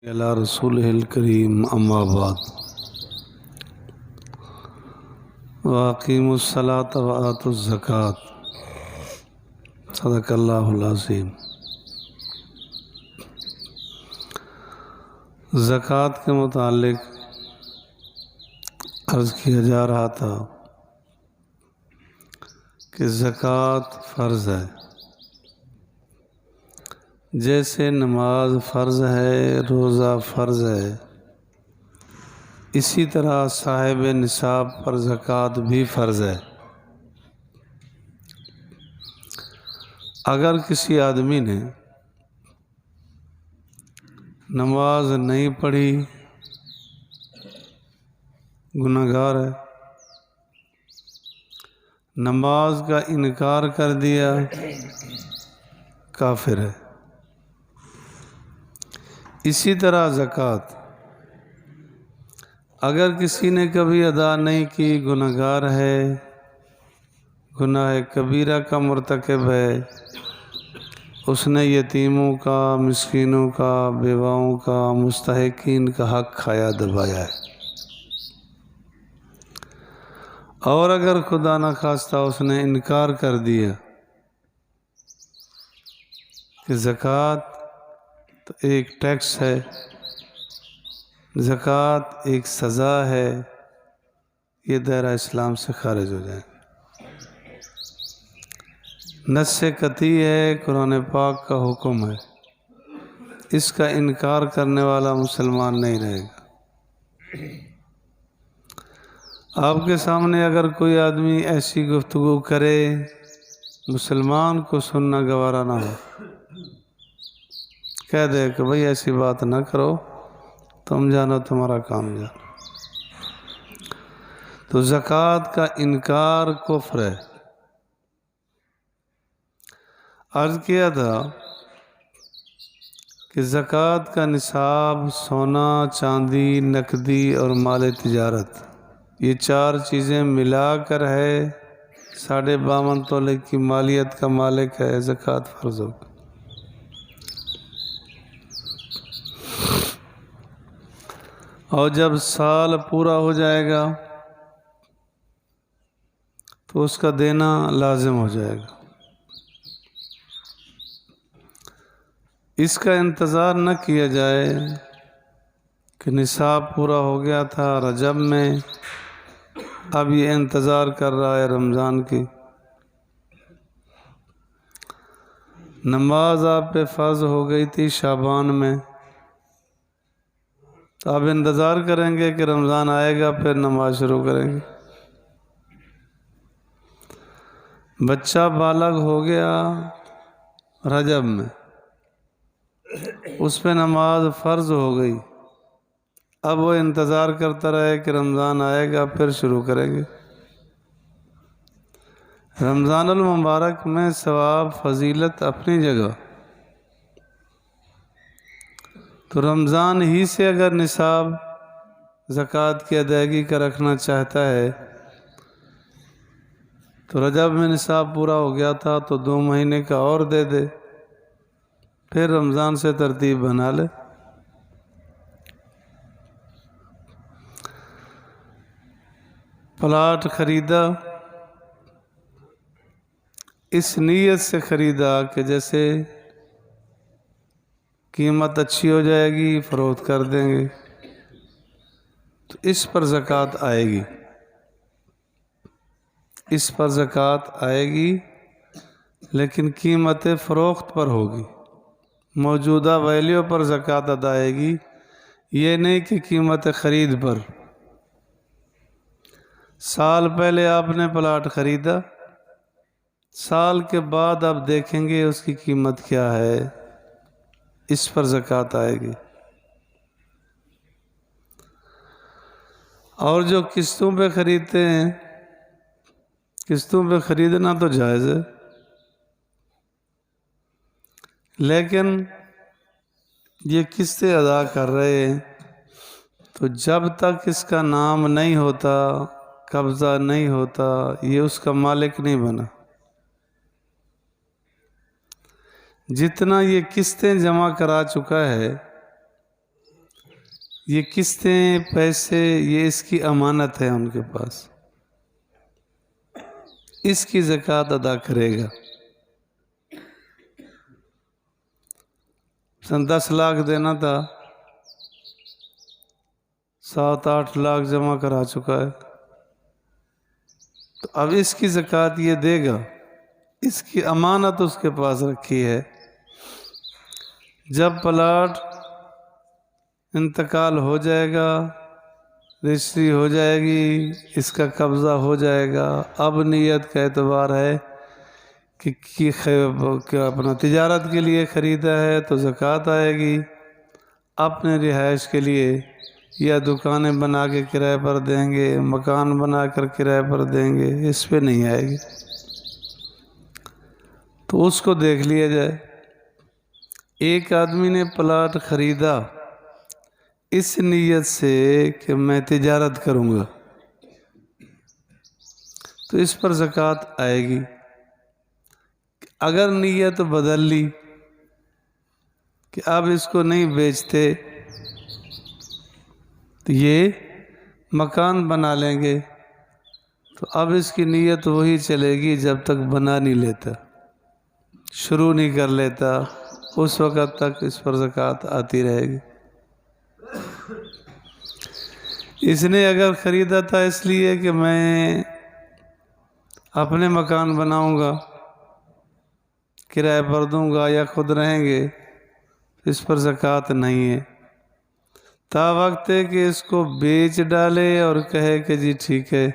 علی رسول الکریم اما بعد واقیموا الصلاۃ وآتوا الزکوٰۃ صدق اللہ العظیم۔ زکوٰۃ کے متعلق عرض کیا جا رہا تھا کہ زکوٰۃ فرض ہے، جیسے نماز فرض ہے، روزہ فرض ہے، اسی طرح صاحب نصاب پر زکوٰۃ بھی فرض ہے۔ اگر کسی آدمی نے نماز نہیں پڑھی، گناہ گار ہے، نماز کا انکار کر دیا، کافر ہے۔ اسی طرح زکوٰۃ اگر کسی نے کبھی ادا نہیں کی، گناہ گار ہے، گناہ کبیرہ کا مرتکب ہے، اس نے یتیموں کا، مسکینوں کا، بیواؤں کا، مستحقین کا حق کھایا دبایا ہے۔ اور اگر خدا نخواستہ اس نے انکار کر دیا کہ زکوٰۃ تو ایک ٹیکس ہے، زکوٰۃ ایک سزا ہے، یہ دائرہ اسلام سے خارج ہو جائے۔ نص قطعی ہے، قرآن پاک کا حکم ہے، اس کا انکار کرنے والا مسلمان نہیں رہے گا۔ آپ کے سامنے اگر کوئی آدمی ایسی گفتگو کرے، مسلمان کو سننا گوارا نہ ہو، کہہ دے کہ بھئی ایسی بات نہ کرو، تم جانو تمہارا کام جانو، تو زکوٰۃ کا انکار کفر ہے۔ عرض کیا تھا کہ زکوٰۃ کا نصاب سونا، چاندی، نقدی اور مال تجارت، یہ چار چیزیں ملا کر ہے 52.5 تولے کی مالیت کا مالک ہے، زکوٰۃ فرض ہوگی۔ اور جب سال پورا ہو جائے گا تو اس کا دینا لازم ہو جائے گا۔ اس کا انتظار نہ کیا جائے کہ نصاب پورا ہو گیا تھا رجب میں، اب یہ انتظار کر رہا ہے رمضان کی۔ نماز آپ پہ فرض ہو گئی تھی شعبان میں، تو آپ انتظار کریں گے کہ رمضان آئے گا پھر نماز شروع کریں گے۔ بچہ بالغ ہو گیا رجب میں، اس پہ نماز فرض ہو گئی، اب وہ انتظار کرتا رہے کہ رمضان آئے گا پھر شروع کریں گے۔ رمضان المبارک میں ثواب فضیلت اپنی جگہ، تو رمضان ہی سے اگر نصاب زکوٰۃ کی ادائیگی کا رکھنا چاہتا ہے تو رجب میں نصاب پورا ہو گیا تھا تو 2 مہینے کا اور دے دے، پھر رمضان سے ترتیب بنا لے۔ پلاٹ خریدا، اس نیت سے خریدا کہ جیسے قیمت اچھی ہو جائے گی فروخت کر دیں گے، تو اس پر زکوٰۃ آئے گی، اس پر زکوٰۃ آئے گی، لیکن قیمت فروخت پر ہوگی، موجودہ ویلیو پر زکوٰۃ ادا آئے گی، یہ نہیں کہ قیمت خرید پر۔ سال پہلے آپ نے پلاٹ خریدا، سال کے بعد آپ دیکھیں گے اس کی قیمت کیا ہے، اس پر زکوٰۃ آئے گی۔ اور جو قسطوں پہ خریدتے ہیں، قسطوں پہ خریدنا تو جائز ہے، لیکن یہ قسطیں ادا کر رہے ہیں تو جب تک اس کا نام نہیں ہوتا، قبضہ نہیں ہوتا، یہ اس کا مالک نہیں بنا۔ جتنا یہ قسطیں جمع کرا چکا ہے یہ قسطیں پیسے یہ اس کی امانت ہے ان کے پاس، اس کی زکوٰۃ ادا کرے گا۔ مثلاً 10 لاکھ دینا تھا، 7-8 لاکھ جمع کرا چکا ہے، تو اب اس کی زکوٰۃ یہ دے گا، اس کی امانت اس کے پاس رکھی ہے۔ جب پلاٹ انتقال ہو جائے گا، رجسٹری ہو جائے گی، اس کا قبضہ ہو جائے گا، اب نیت کا اعتبار ہے کہ اپنا تجارت کے لیے خریدا ہے تو زکوٰۃ آئے گی، اپنے رہائش کے لیے یا دکانیں بنا کے کرائے پر دیں گے، مکان بنا کر کرائے پر دیں گے، اس پہ نہیں آئے گی، تو اس کو دیکھ لیا جائے۔ ایک آدمی نے پلاٹ خریدا اس نیت سے کہ میں تجارت کروں گا، تو اس پر زکوٰۃ آئے گی۔ اگر نیت بدل لی کہ اب اس کو نہیں بیچتے تو یہ مکان بنا لیں گے، تو اب اس کی نیت وہی چلے گی جب تک بنا نہیں لیتا، شروع نہیں کر لیتا، اس وقت تک اس پر زکوٰۃ آتی رہے گی۔ اس نے اگر خریدا تھا اس لیے کہ میں اپنے مکان بناؤں گا، کرائے پر دوں گا یا خود رہیں گے، اس پر زکوٰۃ نہیں ہے، تا وقت ہے کہ اس کو بیچ ڈالے اور کہے کہ جی ٹھیک ہے،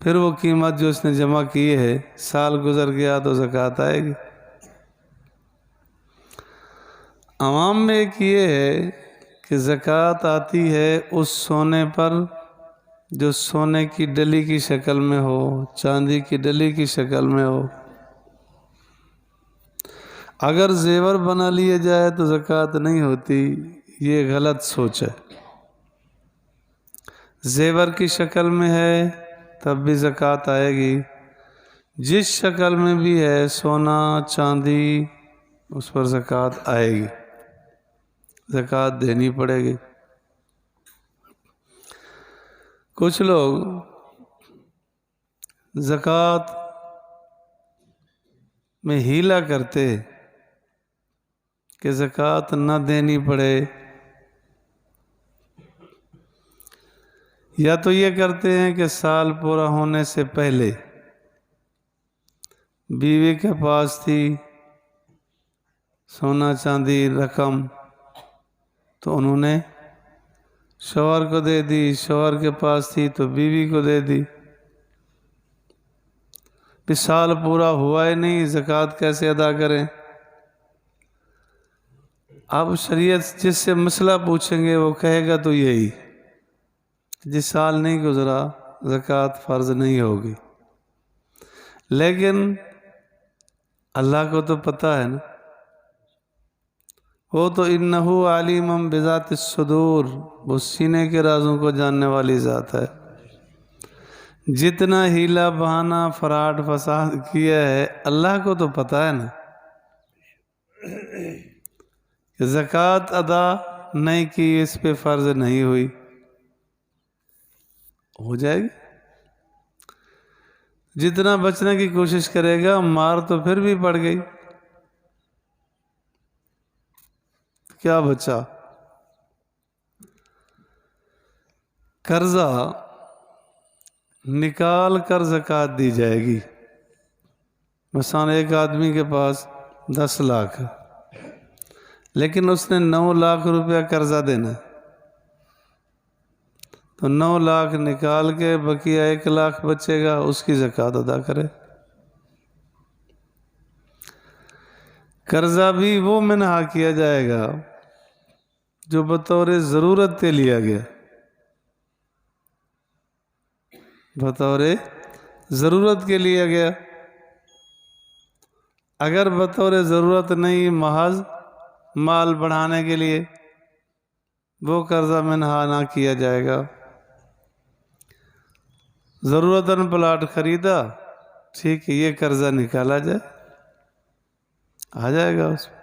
پھر وہ قیمت جو اس نے جمع کی ہے، سال گزر گیا تو زکوٰۃ آئے گی۔ عوام میں ایک یہ ہے کہ زکوٰۃ آتی ہے اس سونے پر جو سونے کی ڈلی کی شکل میں ہو، چاندی کی ڈلی کی شکل میں ہو۔ اگر زیور بنا لیا جائے تو زکوٰۃ نہیں ہوتی، یہ غلط سوچ ہے۔ زیور کی شکل میں ہے تب بھی زکوٰۃ آئے گی، جس شکل میں بھی ہے سونا چاندی، اس پر زکوٰۃ آئے گی، زکوٰۃ دینی پڑے گی۔ کچھ لوگ زکوٰۃ میں ہیلا کرتے کہ زکوٰۃ نہ دینی پڑے، یا تو یہ کرتے ہیں کہ سال پورا ہونے سے پہلے بیوی کے پاس تھی سونا چاندی رقم تو انہوں نے شوہر کو دے دی، شوہر کے پاس تھی تو بیوی کو دے دی، پھر سال پورا ہوا ہی نہیں، زکوٰۃ کیسے ادا کریں؟ اب شریعت جس سے مسئلہ پوچھیں گے وہ کہے گا تو یہی، جس سال نہیں گزرا زکوٰۃ فرض نہیں ہوگی، لیکن اللہ کو تو پتہ ہے نا، وہ تو انہ علیم بذات الصدور، وہ سینے کے رازوں کو جاننے والی ذات ہے۔ جتنا ہیلا بہانہ فراڈ فساد کیا ہے اللہ کو تو پتہ ہے نا کہ زکوٰۃ ادا نہیں کی، اس پہ فرض نہیں ہوئی، ہو جائے گی۔ جتنا بچنے کی کوشش کرے گا، مار تو پھر بھی پڑ گئی، کیا بچا؟ قرضہ نکال کر زکوٰۃ دی جائے گی۔ مثلا ایک آدمی کے پاس 10 لاکھ ہے، لیکن اس نے 9 لاکھ روپیہ قرضہ دینا ہے، تو 9 لاکھ نکال کے بقیہ 1 لاکھ بچے گا، اس کی زکوٰۃ ادا کرے۔ قرضہ بھی وہ منہا کیا جائے گا جو بطور ضرورت پہ لیا گیا، بطور ضرورت کے لیا گیا۔ اگر بطور ضرورت نہیں، محض مال بڑھانے کے لیے، وہ قرضہ منہا نہ کیا جائے گا۔ ضرورتاً پلاٹ خریدا، ٹھیک ہے، یہ قرضہ نکالا جائے، آ جائے گا اس میں۔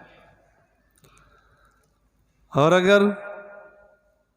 اور اگر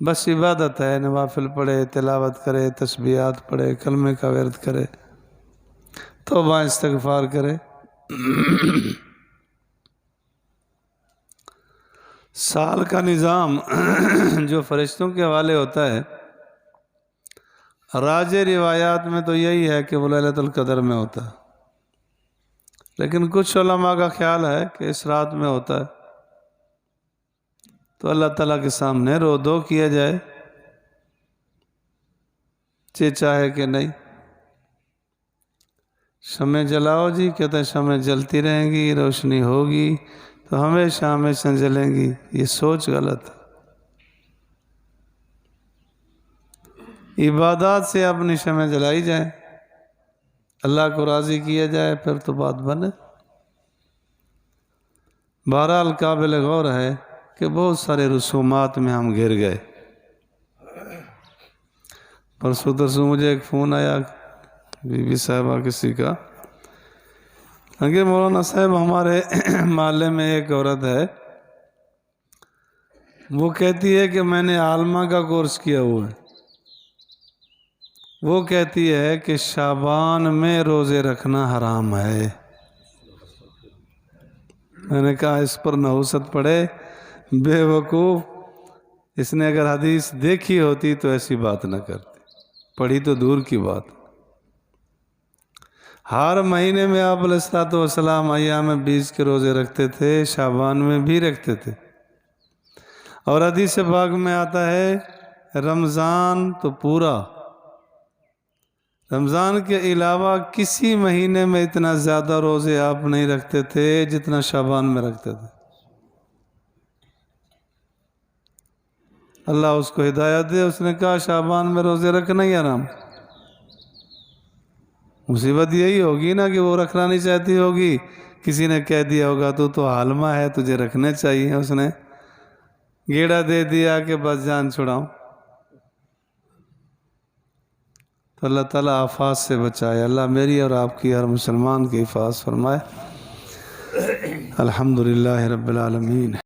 بس عبادت ہے، نوافل پڑھے، تلاوت کرے، تسبیحات پڑھے، کلمے کا ورد کرے، توبہ استغفار کرے۔ سال کا نظام جو فرشتوں کے حوالے ہوتا ہے، راج روایات میں تو یہی ہے کہ وہ لیلۃ القدر میں ہوتا ہے، لیکن کچھ علماء کا خیال ہے کہ اس رات میں ہوتا ہے، تو اللہ تعالیٰ کے سامنے رو دو کیا جائے، چاہے کہ نہیں۔ شمع جلاؤ جی، کہتے ہیں شمع جلتی رہیں گی، روشنی ہوگی تو ہمیشہ ہمیشہ جلیں گی، یہ سوچ غلط ہے۔ عبادات سے اپنی شمع جلائی جائے، اللہ کو راضی کیا جائے، پھر تو بات بنے۔ بہرحال قابل غور ہے کہ بہت سارے رسومات میں ہم گر گئے۔ پرسوں ترسوں مجھے ایک فون آیا بی بی صاحبہ کسی کا، کہ مولانا صاحب ہمارے محلے میں ایک عورت ہے، وہ کہتی ہے کہ میں نے عالمہ کا کورس کیا ہوا ہے، وہ کہتی ہے کہ شعبان میں روزے رکھنا حرام ہے۔ میں نے کہا اس پر نحوست پڑھے، بے وقوف، اس نے اگر حدیث دیکھی ہوتی تو ایسی بات نہ کرتی، پڑھی تو دور کی بات۔ ہر مہینے میں آپ علیہ الصلوۃ والسلام ایام 20 کے روزے رکھتے تھے، شعبان میں بھی رکھتے تھے، اور حدیث پاک میں آتا ہے رمضان تو پورا، رمضان کے علاوہ کسی مہینے میں اتنا زیادہ روزے آپ نہیں رکھتے تھے جتنا شعبان میں رکھتے تھے۔ اللہ اس کو ہدایت دے، اس نے کہا شعبان میں روزے رکھنا ہی حرام۔ مصیبت یہی ہوگی نا کہ وہ رکھنا نہیں چاہتی ہوگی، کسی نے کہہ دیا ہوگا تو عالمہ ہے، تجھے رکھنے چاہیے، اس نے گیڑا دے دیا کہ بس جان چھڑاؤں۔ تو اللہ تعالیٰ آفات سے بچائے، اللہ میری اور آپ کی، ہر مسلمان کی حفاظت فرمائے۔ الحمدللہ رب العالمین۔